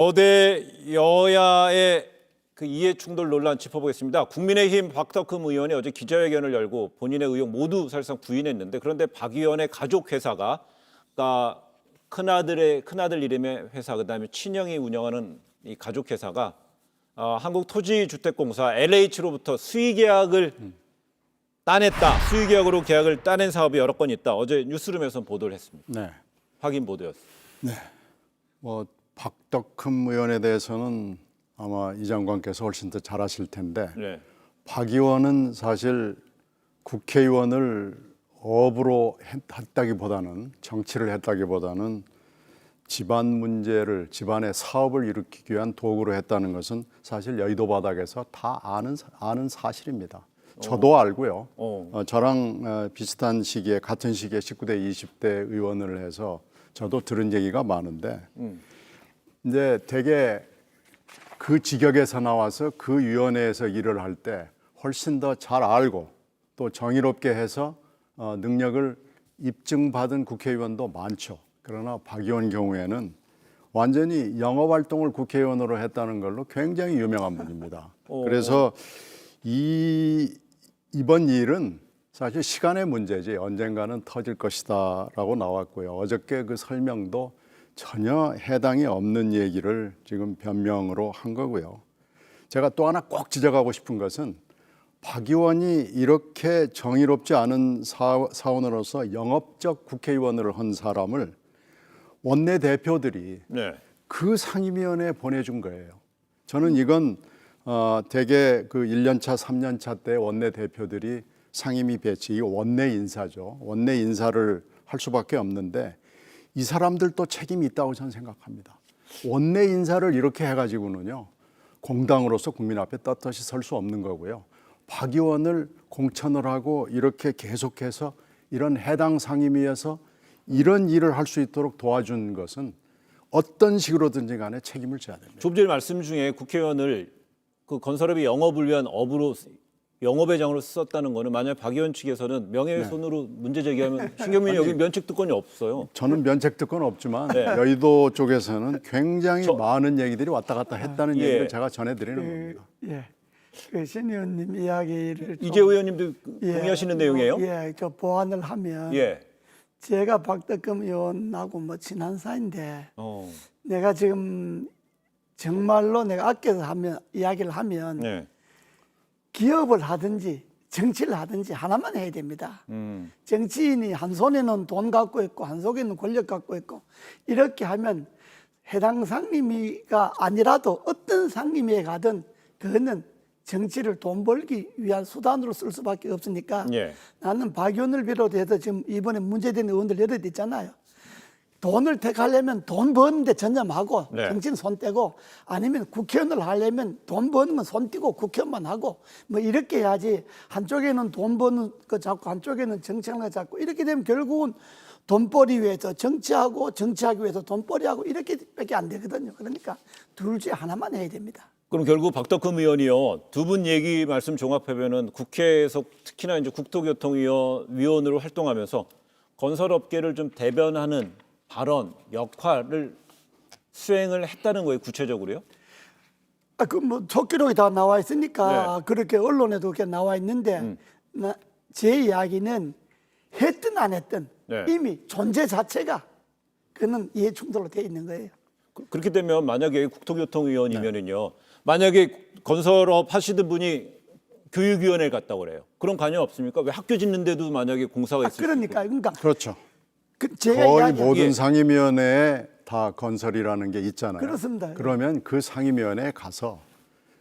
어제 여야의 그 이해 충돌 논란 짚어보겠습니다. 국민의힘 박덕흠 의원이 어제 기자회견을 열고 본인의 의혹 모두 사실상 부인했는데, 그런데 박 의원의 가족 회사가, 그러니까 큰아들 이름의 회사, 그다음에 친형이 운영하는 이 가족 회사가 한국토지주택공사 LH로부터 수의계약을 따냈다. 수의계약으로 계약을 따낸 사업이 여러 건 있다. 어제 뉴스룸에서 보도를 했습니다. 네. 확인 보도였습니다. 네. 박덕흠 의원에 대해서는 아마 이 장관께서 훨씬 더 잘 아실 텐데, 네. 박 의원은 사실 국회의원을 업으로 했다기보다는, 정치를 했다기보다는 집안 문제를, 집안의 사업을 일으키기 위한 도구로 했다는 것은 사실 여의도 바닥에서 다 아는 사실입니다. 저도 알고요. 저랑 비슷한 시기에, 같은 시기에 19대, 20대 의원을 해서 저도 들은 얘기가 많은데, 이제 되게 그 직역에서 나와서 그 위원회에서 일을 할 때 훨씬 더 잘 알고 또 정의롭게 해서 능력을 입증받은 국회의원도 많죠. 그러나 박 의원 경우에는 완전히 영업 활동을 국회의원으로 했다는 걸로 굉장히 유명한 분입니다. 그래서 이번 일은 사실 시간의 문제지 언젠가는 터질 것이다라고 나왔고요. 어저께 그 설명도 전혀 해당이 없는 얘기를 지금 변명으로 한 거고요. 제가 또 하나 꼭 지적하고 싶은 것은 박 의원이 이렇게 정의롭지 않은 사원으로서 영업적 국회의원을 한 사람을 원내대표들이 그 상임위원회에 보내준 거예요. 저는 이건 대개 그 1년차, 3년차 때 원내대표들이 상임위 배치, 이거 원내 인사죠. 원내 인사를 할 수밖에 없는데 이 사람들도 책임이 있다고 저는 생각합니다. 원내 인사를 이렇게 해가지고는요, 공당으로서 국민 앞에 떳떳이 설 수 없는 거고요. 박 의원을 공천을 하고 이렇게 계속해서 이런 해당 상임위에서 이런 일을 할 수 있도록 도와준 것은 어떤 식으로든지 간에 책임을 져야 됩니다. 좀 전에 말씀 중에 국회의원을 그 건설업이 영업을 위한 업으로, 영업회장으로 썼다는 거는, 만약 박 의원 측에서는 명예훼손으로 문제 제기하면 신경민이 여기 면책특권이 없어요. 저는 면책특권 없지만 여의도 쪽에서는 굉장히 많은 얘기들이 왔다 갔다 했다는 얘기를 제가 전해드리는 겁니다. 신 의원님 이야기를 이재 의원님도 동의하시는 내용이에요? 그 보완을 하면 제가 박덕흠 의원하고 뭐 친한 사이인데 내가 지금 정말로 내가 아껴서 이야기를 하면 기업을 하든지 정치를 하든지 하나만 해야 됩니다. 정치인이 한 손에는 돈 갖고 있고 한 손에는 권력 갖고 있고 이렇게 하면 해당 상임위가 아니라도 어떤 상임위에 가든 그거는 정치를 돈 벌기 위한 수단으로 쓸 수밖에 없으니까 나는 박 의원을 비롯해서 지금 이번에 문제된 의원들 여러 있잖아요. 돈을 택하려면 돈 버는데 전념하고 정치는 손 떼고, 아니면 국회의원을 하려면 돈 버는 건 손 떼고 국회의원만 하고 뭐 이렇게 해야지, 한쪽에는 돈 버는 거 잡고 한쪽에는 정치하는 거 잡고 이렇게 되면 결국은 돈벌이 위해서 정치하고 정치하기 위해서 돈벌이하고 이렇게밖에 안 되거든요. 그러니까 둘 중에 하나만 해야 됩니다. 그럼 결국 박덕흠 의원이요, 두 분 얘기 말씀 종합해보면 국회에서 특히나 이제 국토교통위원으로 활동하면서 건설업계를 좀 대변하는 발언, 역할을 수행을 했다는 거예요, 구체적으로요? 그 뭐 촉기록이 다 나와 있으니까 그렇게 언론에도 그렇게 나와 있는데 제 이야기는 했든 안 했든 이미 존재 자체가 그는 이해 충돌로 돼 있는 거예요. 그렇게 되면 만약에 국토교통위원이면은요, 만약에 건설업 하시던 분이 교육위원회를 갔다고 그래요. 그런 관여 없습니까? 왜 학교 짓는데도 만약에 공사가 있을 그러니까 그렇죠. 제가 거의 모든 상임위원회에 다 건설이라는 게 있잖아요. 그렇습니다. 그러면 그 상임위원회에 가서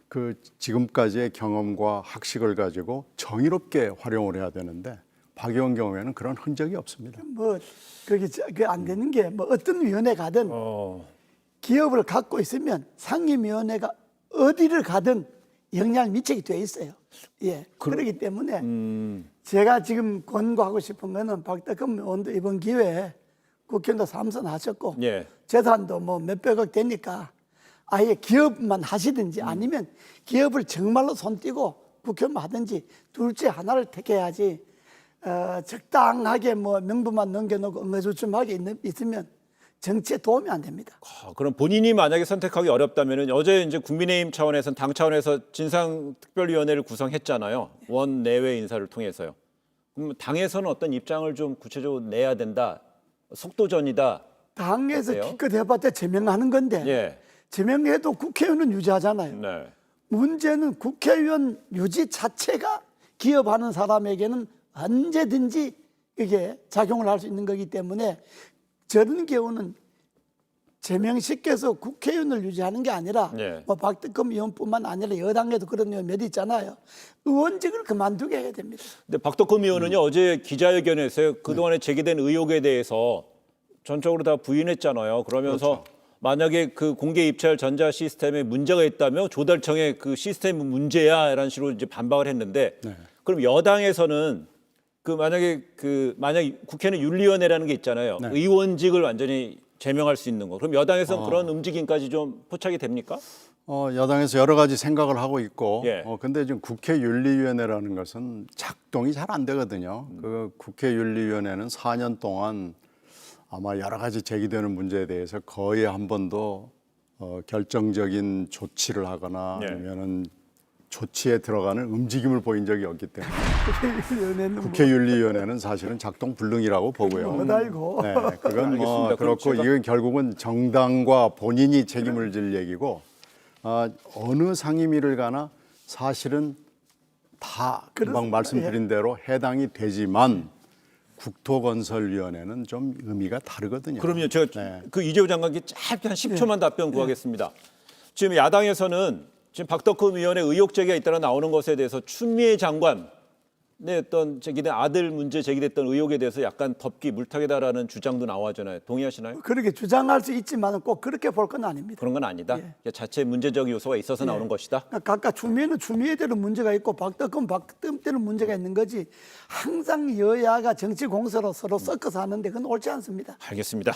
그 지금까지의 경험과 학식을 가지고 정의롭게 활용을 해야 되는데 박 의원 경우에는 그런 흔적이 없습니다. 뭐 그게 안 되는 게, 뭐 어떤 위원회 가든 기업을 갖고 있으면 상임위원회가 어디를 가든 영향을 미치게 돼 있어요. 그렇기 때문에 제가 지금 권고하고 싶은 거는 박덕흠 의원도 이번 기회에 국회의원도 3선 하셨고 재산도 뭐 몇백억 되니까 아예 기업만 하시든지 아니면 기업을 정말로 손 떼고 국회의원 하든지 둘 중에 하나를 택해야지, 적당하게 뭐 명부만 넘겨놓고 엉거주춤하게 있으면 정치에 도움이 안 됩니다. 그럼 본인이 만약에 선택하기 어렵다면은 어제 이제 국민의힘 차원에서 당 차원에서 진상특별위원회를 구성했잖아요. 원 내외 인사를 통해서요. 그럼 당에서는 어떤 입장을 좀 구체적으로 내야 된다. 속도전이다. 당에서 어때요? 기껏 해봤자 제명하는 건데 예. 제명해도 국회의원은 유지하잖아요. 네. 문제는 국회의원 유지 자체가 기업하는 사람에게는 언제든지 이게 작용을 할 수 있는 거기 때문에 저런 경우는 제명시켜서 국회의원을 유지하는 게 아니라 네. 뭐 박덕흠 의원뿐만 아니라 여당에도 그런 의원 몇 있잖아요. 의원직을 그만두게 해야 됩니다. 근데 박덕흠 의원은요 어제 기자회견에서 그동안에 제기된 의혹에 대해서 전적으로 다 부인했잖아요. 그러면서 만약에 그 공개 입찰 전자 시스템에 문제가 있다면 조달청의 그 시스템 문제야라는 식으로 이제 반박을 했는데 그럼 여당에서는 그 만약에 만약 국회는 윤리위원회라는 게 있잖아요. 의원직을 완전히 제명할 수 있는 거. 그럼 여당에서는 그런 움직임까지 좀 포착이 됩니까? 여당에서 여러 가지 생각을 하고 있고, 예. 근데 지금 국회윤리위원회라는 것은 작동이 잘 안 되거든요. 그 국회윤리위원회는 4년 동안 아마 여러 가지 제기되는 문제에 대해서 거의 한 번도 결정적인 조치를 하거나 예. 아니면은 조치에 들어가는 움직임을 보인 적이 없기 때문에 국회의원회는 국회윤리위원회는 사실은 작동 불능이라고 보고요. 못 알고. 네, 그건 뭐 알겠습니다. 그럼 그렇고 제가- 이건 결국은 정당과 본인이 책임을 질 얘기고 어느 상임위를 가나 사실은 다 금방 그렇습니다. 말씀드린 대로 해당이 되지만 국토건설위원회는 좀 의미가 다르거든요. 그럼요. 제가 네. 그 이재호 장관께 짧게 한 10초만 답변 구하겠습니다. 지금 야당에서는 지금 박덕흠 의원의 의혹 제기가 잇따라 나오는 것에 대해서 추미애 장관의 어떤 제기된 아들 문제 제기됐던 의혹에 대해서 약간 덮기 물타기다라는 주장도 나와잖아요. 동의하시나요? 그렇게 주장할 수 있지만 꼭 그렇게 볼 건 아닙니다. 그런 건 아니다. 예. 자체 문제적 요소가 있어서 나오는 것이다. 그러니까 각각 추미애는 추미애대로 문제가 있고 박덕흠 박덕흠대로 문제가 있는 거지 항상 여야가 정치 공세로 서로 섞어서 하는데 그건 옳지 않습니다. 알겠습니다.